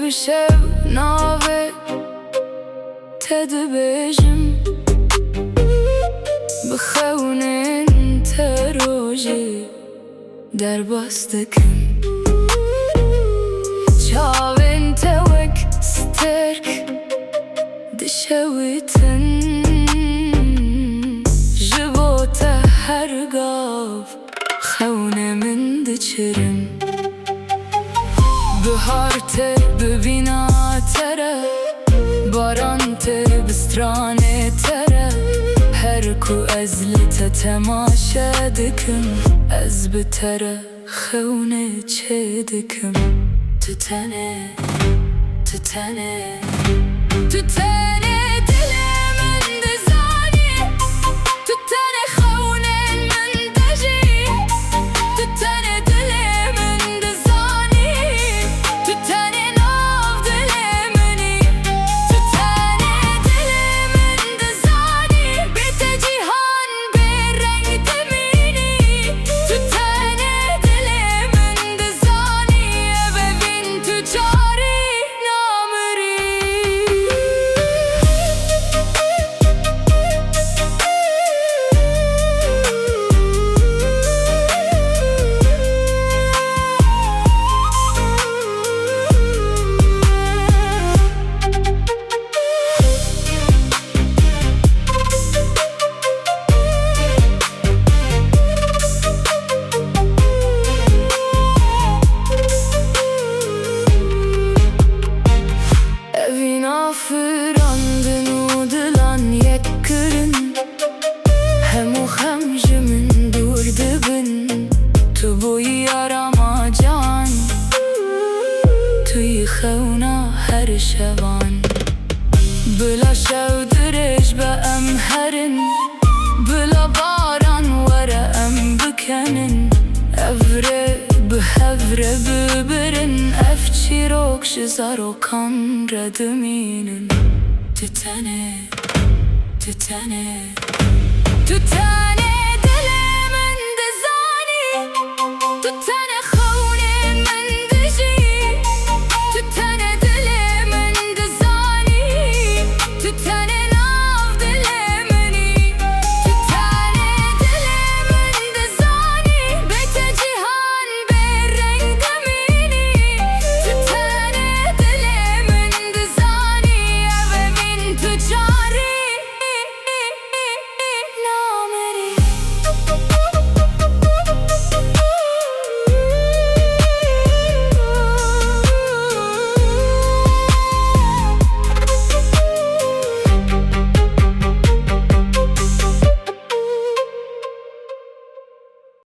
بشو ناوه تدبجم بخونن تروجي در باستكم چاوین توک سترک دشویتن جبوته هر گاو خونه من دچرم بهار ته ببینا تره باران ته بسترانه تره هر کو از لته تماشا دکم از بتره خونه چه دکم تو تنه تو تنه تو تنه دل من دزانی تو تنه خونه من دجی تو تنه دل من دزانی تو تنه ناف دل منی تو تنه دل من دزانی بیت جیهان به رنگ دمینی تو تنه دل من دزانی ببین تو جاری نامری Evina firandın udılan yekkirin Hemu hemjimin dur dibin Tu boyu yarama can Tu yıkhevna her şevan Bila şevdirej be emherin Bila baran vere em bikenin Evre bihevre bibirin Efçirok jizarokan rediminin Tütene, tütene Tütene dilimin dizani Tütene